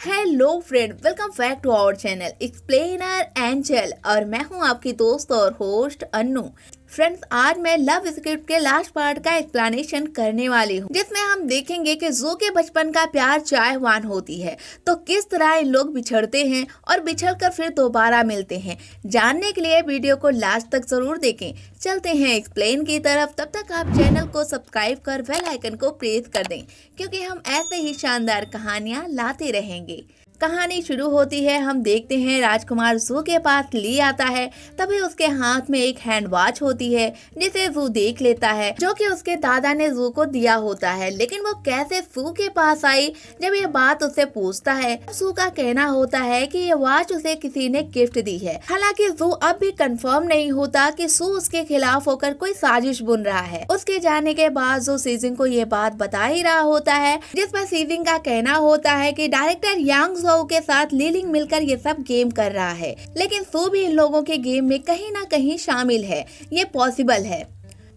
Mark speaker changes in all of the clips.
Speaker 1: Hello friend, welcome back to our channel Explainer Angel और मैं हूं आपकी दोस्त और होस्ट अन्नू। फ्रेंड्स, आज मैं लव स्क्रिप्ट के लास्ट पार्ट का एक्सप्लेनेशन करने वाली हूं, जिसमें हम देखेंगे कि जू के बचपन का प्यार चाहवान होती है तो किस तरह इन लोग बिछड़ते हैं और बिछड़कर फिर दोबारा मिलते हैं। जानने के लिए वीडियो को लास्ट तक जरूर देखें। चलते हैं एक्सप्लेन की तरफ। तब तक आप चैनल को सब्सक्राइब कर बेल आइकन को प्रेस कर दें, क्योंकि हम ऐसे ही शानदार कहानियां लाते रहेंगे। कहानी शुरू होती है। हम देखते हैं राजकुमार जू के पास ली आता है। तभी उसके हाथ में एक हैंड वॉच होती है, जिसे जू देख लेता है, जो कि उसके दादा ने जू को दिया होता है। लेकिन वो कैसे जू के पास आई, जब ये बात उससे पूछता है, जू का कहना होता है कि ये वॉच उसे किसी ने गिफ्ट दी है। हालांकि जू अब भी कंफर्म नहीं होता कि जू उसके खिलाफ होकर कोई साजिश बुन रहा है। उसके जाने के बाद जू सीजिंग को ये बात बता ही रहा होता है, जिस पर सीजिंग का कहना होता है कि डायरेक्टर यांग के साथ लीलिंग मिलकर ये सब गेम कर रहा है, लेकिन जू भी इन लोगों के गेम में कहीं ना कहीं शामिल है। ये पॉसिबल है।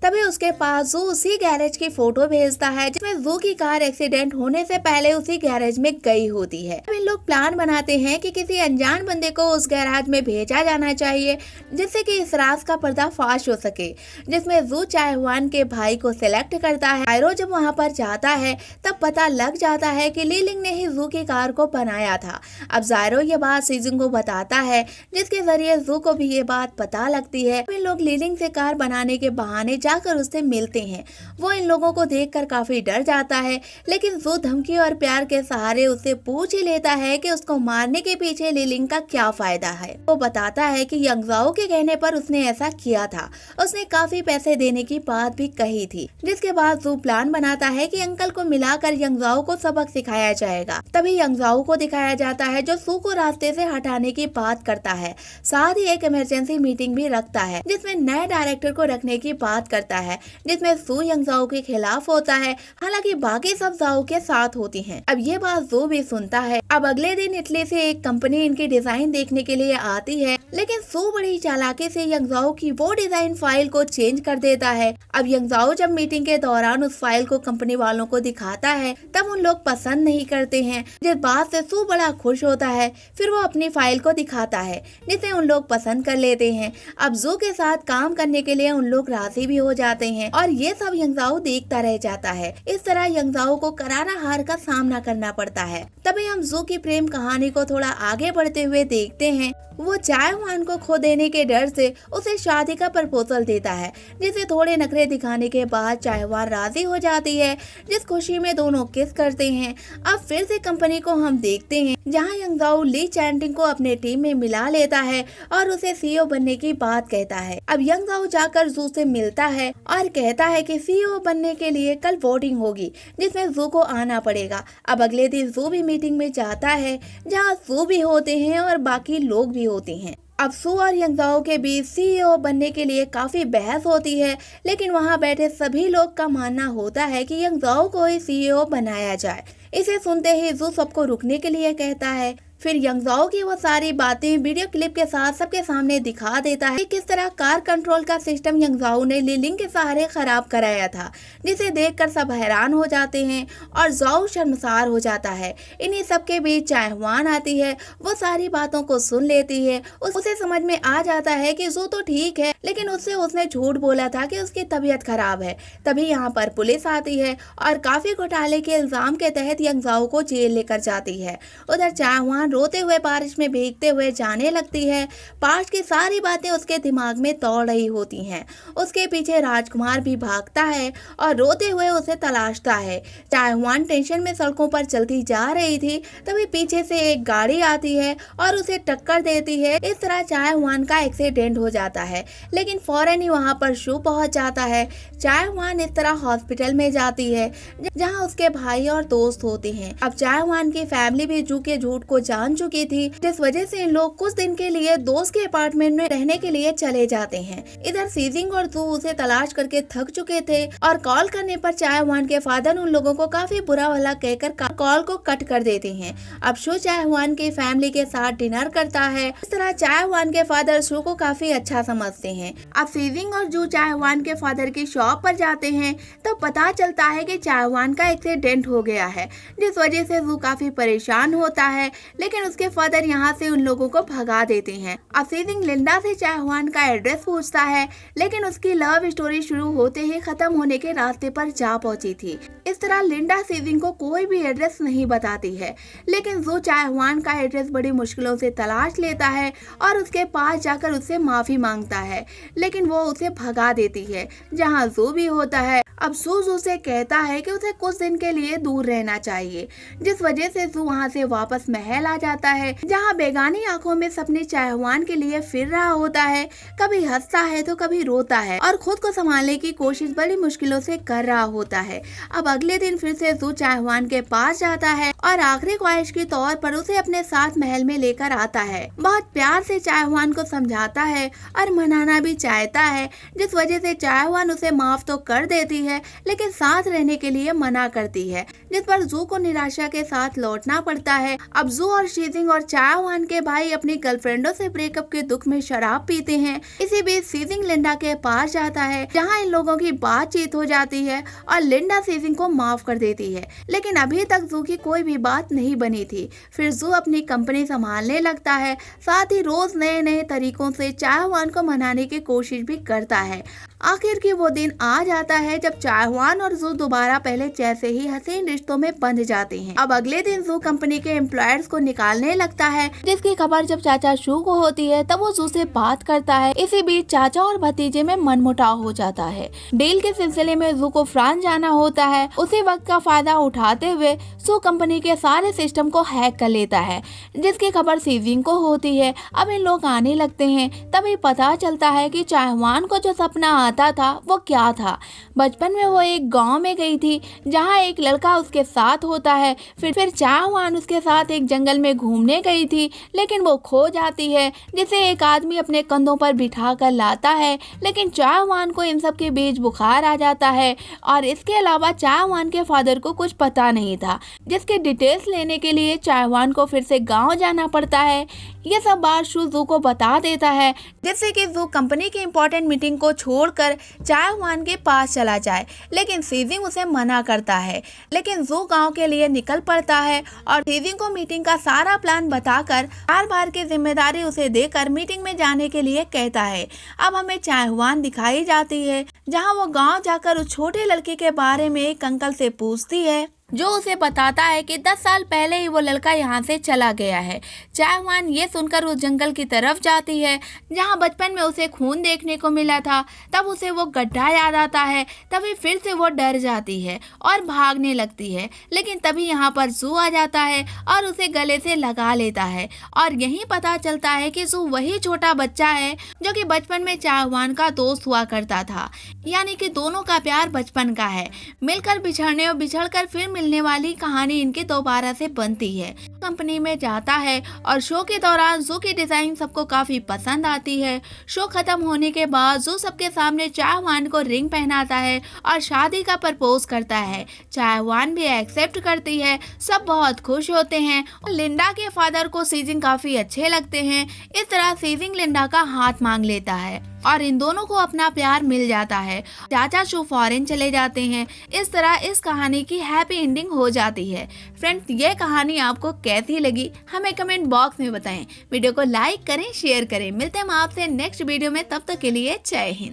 Speaker 1: तभी उसके पास जू उसी गैरेज की फोटो भेजता है, जिसमें जू की कार एक्सीडेंट होने से पहले उसी गैरेज में गई होती है। अब इन लोग प्लान बनाते हैं कि किसी अनजान बंदे को उस गैराज में भेजा जाना चाहिए, जिससे कि इस राज का पर्दाफाश हो सके। जिसमें जू चाहवान के भाई को सिलेक्ट करता है। जायरो जब वहाँ पर जाता है, तब पता लग जाता है कि लीलिंग ने ही जू की कार को बनाया था। अब जायरो ये बात सीजिंग को बताता है, जिसके जरिए जू को भी ये बात पता लगती है। इन लोग लीलिंग से कार बनाने के बहाने जाकर उससे मिलते हैं। वो इन लोगों को देखकर काफी डर जाता है, लेकिन जू धमकी और प्यार के सहारे उससे पूछ ही लेता है कि उसको मारने के पीछे लीलिंग का क्या फायदा है। वो बताता है कि यंगजाओ के कहने पर उसने ऐसा किया था। उसने काफी पैसे देने की बात भी कही थी। जिसके बाद जू प्लान बनाता है कि अंकल को मिलाकर यंगजाओ को सबक सिखाया जाएगा। तभी यंगजाओ को दिखाया जाता है, जो जू को रास्ते से हटाने की बात करता है। साथ ही एक इमरजेंसी मीटिंग भी रखता है, जिसमें नए डायरेक्टर को रखने की बात करता है, जिसमें जू यंगजाओ के खिलाफ होता है। हालांकि बाकी सब जाओ के साथ होती हैं। अब ये बात जू भी सुनता है। अब अगले दिन इटली से एक कंपनी इनकी डिजाइन देखने के लिए आती है, लेकिन जू बड़ी चालाकी से यंगजाओ की वो डिजाइन फाइल को चेंज कर देता है। अब यंगजाओ जब मीटिंग के दौरान उस फाइल को कंपनी वालों को दिखाता है, तब उन लोग पसंद नहीं करते हैं। जिस बात से जू बड़ा खुश होता है, फिर वो अपनी फाइल को दिखाता है, जिसे उन लोग पसंद कर लेते हैं। अब जू के साथ काम करने के लिए उन लोग राजी भी हो जाते हैं और ये सब यंगजाओ देखता रह जाता है। इस तरह यंगजाओ को करारा हार का सामना करना पड़ता है। तभी हम जू की प्रेम कहानी को थोड़ा आगे बढ़ते हुए देखते हैं। वो चाहवान को खो देने के डर से उसे शादी का प्रपोजल देता है, जिसे थोड़े नखरे दिखाने के बाद चाहवान राजी हो जाती है, जिस खुशी में दोनों किस करते हैं। अब फिर से कंपनी को हम देखते हैं, जहां यंगजाओ ली चैंटिंग को अपने टीम में मिला लेता है और उसे सीईओ बनने की बात कहता है। अब यंगजाओ जाकर जू से मिलता है और कहता है कि सीईओ बनने के लिए कल वोटिंग होगी, जिसमें जू को आना पड़ेगा। अब अगले दिन जू भी मीटिंग में जाता है, जहाँ जू भी होते हैं और बाकी लोग भी होती हैं। अब जू और यंगजाओ के बीच सीईओ बनने के लिए काफी बहस होती है, लेकिन वहां बैठे सभी लोग का मानना होता है कि यंगजाओ को ही सीईओ बनाया जाए। इसे सुनते ही जू सबको रुकने के लिए कहता है। फिर यंगजाओ की वो सारी बातें वीडियो क्लिप के साथ सबके सामने दिखा देता है, किस तरह कार कंट्रोल का सिस्टम यंगजाओ ने लीलिंग के सहारे खराब कराया था, जिसे देखकर सब हैरान हो जाते हैं और जाओ शर्मसार हो जाता है। इन्हीं सब के बीच चाहवान आती है। वो सारी बातों को सुन लेती है। उसे समझ में आ जाता है कि जू तो ठीक है, लेकिन उसने झूठ बोला था कि उसकी तबीयत खराब है। तभी यहाँ पर पुलिस आती है और काफी घोटाले के इल्जाम के तहत यंगजाओ को जेल लेकर जाती है। उधर चाहवान रोते हुए बारिश में भीगते हुए जाने लगती है। पास्ट की सारी बातें उसके दिमाग में दौड़ रही होती हैं। उसके पीछे राजकुमार भी भागता है और रोते हुए उसे तलाशता है। चाहवान टेंशन में सड़कों पर चलती जा रही थी, तभी पीछे से एक गाड़ी आती है और उसे टक्कर देती है। इस तरह चाहवान का एक्सीडेंट हो जाता है, लेकिन फौरन ही वहां पर शू पहुंच जाता है। चाहवान इस तरह हॉस्पिटल में जाती है, जहां उसके भाई और दोस्त होते हैं। अब चाहवान की फैमिली भी जू के झूठ को जान चुकी थी, जिस वजह से इन लोग कुछ दिन के लिए दोस्त के अपार्टमेंट में रहने के लिए चले जाते हैं। इधर सीजिंग और जू उसे तलाश करके थक चुके थे और कॉल करने पर चायवान के फादर उन लोगों को काफी बुरा भला कहकर कॉल को कट कर देते हैं। अब शो चायवान के फैमिली के साथ डिनर करता है। इस तरह चायवान के फादर शो को काफी अच्छा समझते हैं। अब सीजिंग और जू चायवान के फादर की शॉप पर जाते हैं तो पता चलता है कि चायवान का एक्सीडेंट हो गया है, जिस वजह से जू काफी परेशान होता है, लेकिन उसके फादर यहाँ से उन लोगों को भगा देते हैं। अब सीजिंग लिंडा से चायवान का एड्रेस पूछता है, लेकिन उसकी लव स्टोरी शुरू होते ही खत्म होने के रास्ते पर जा पहुंची थी। इस तरह लिंडा सीजिंग को कोई भी एड्रेस नहीं बताती है, लेकिन जू चायवान का एड्रेस बड़ी मुश्किलों से तलाश लेता है और उसके पास जाकर उससे माफी मांगता है, लेकिन वो उसे भगा देती है जहाँ जू भी होता है। अब जू से कहता है कि उसे कुछ दिन के लिए दूर रहना चाहिए, जिस वजह से जू वहाँ से वापस महल आ जाता है, जहाँ बेगानी आंखों में सपने चायवान के लिए फिर रहा होता है। कभी हंसता है तो कभी रोता है और खुद को संभालने की कोशिश बड़ी मुश्किलों से कर रहा होता है। अब अगले दिन फिर से जू चायवान के पास जाता है और आखिरी ख्वाहिश के तौर पर उसे अपने साथ महल में लेकर आता है। बहुत प्यार से चायवान को समझाता है और मनाना भी चाहता है, जिस वजह से चायवान उसे माफ तो कर देती है, लेकिन साथ रहने के लिए मना करती है, जिस पर जू को निराशा के साथ लौटना पड़ता है। अब जू और सीजिंग और चायवान के भाई अपनी गर्लफ्रेंडों से ब्रेकअप के दुख में शराब पीते हैं। इसी बीच सीजिंग लिंडा के पास जाता है, जहां इन लोगों की बातचीत हो जाती है और लिंडा सीजिंग को माफ कर देती है, लेकिन अभी तक जू की कोई भी बात नहीं बनी थी। फिर जू अपनी कंपनी संभालने लगता है, साथ ही रोज नए नए तरीकों से चायवान को मनाने की कोशिश भी करता है। आखिर की वो दिन आ जाता है जब चायवान और जू दोबारा पहले जैसे ही हसीन रिश्तों में बंध जाते हैं। अब अगले दिन जू कंपनी के एम्प्लॉयर्स को निकालने लगता है, जिसकी खबर जब चाचा शू को होती है तब वो जू से बात करता है। इसी बीच चाचा और भतीजे में मनमुटाव हो जाता है। डील के सिलसिले में जू को फ्रांस जाना होता है। उसी वक्त का फायदा उठाते हुए शू कंपनी के सारे सिस्टम को हैक कर लेता है, जिसकी खबर सीजिंग को होती है। अब इन लोग आने लगते हैं, तभी पता चलता है कि चायवान को जो सपना आता था वो क्या था। बचपन में वो एक गांव में गई थी, जहां एक लड़का उसके साथ होता है। फिर चायवान उसके साथ एक जंगल में घूमने गई थी, लेकिन वो खो जाती है, जिसे एक आदमी अपने कंधों पर बिठा कर लाता है। लेकिन चायवान को इन सब के बीच बुखार आ जाता है और इसके अलावा चायवान के फादर को कुछ पता नहीं था, जिसके डिटेल्स लेने के लिए चायवान को फिर से गाँव जाना पड़ता है। ये सब बात शू जू को बता देता है, जिससे कि जू कंपनी की इम्पोर्टेंट मीटिंग को छोड़कर चायवान के पास चला जाए, लेकिन सीजिंग उसे मना करता है। लेकिन जू गांव के लिए निकल पड़ता है और सीजिंग को मीटिंग का सारा प्लान बताकर बार की जिम्मेदारी उसे देकर मीटिंग में जाने के लिए कहता है। अब हमें चायवान दिखाई जाती है, जहां वो गांव जाकर उस छोटे लड़के के बारे में एक अंकल से पूछती है, जो उसे बताता है कि 10 साल पहले ही वो लड़का यहाँ से चला गया है। चायवान ये सुनकर उस जंगल की तरफ जाती है, जहाँ बचपन में उसे खून देखने को मिला था। तब उसे वो गड्ढा याद आता है, तभी फिर से वो डर जाती है और भागने लगती है। लेकिन तभी यहाँ पर जू आ जाता है और उसे गले से लगा लेता है और यही पता चलता है कि जू वही छोटा बच्चा है जो कि बचपन में चायवान का दोस्त हुआ करता था। यानी कि दोनों का प्यार बचपन का है। मिलकर बिछड़ने और बिछड़कर फिर मिलने वाली कहानी इनके दोबारा से बनती है। कंपनी में जाता है और शो के दौरान जू की डिजाइन सबको काफी पसंद आती है। शो खत्म होने के बाद जू सबके सामने चायवान को रिंग पहनाता है और शादी का प्रपोज करता है। चायवान भी एक्सेप्ट करती है। सब बहुत खुश होते हैं। लिंडा के फादर को सीजिंग काफी अच्छे लगते हैं। इस तरह सीजिंग लिंडा का हाथ मांग लेता है और इन दोनों को अपना प्यार मिल जाता है। चाचा शू फॉरेन चले जाते हैं। इस तरह इस कहानी की हैप्पी एंडिंग हो जाती है। फ्रेंड्स, ये कहानी आपको कैसी लगी हमें कमेंट बॉक्स में बताएं। वीडियो को लाइक करें, शेयर करें। मिलते हैं आपसे नेक्स्ट वीडियो में, तब तक के लिए जय हिंद।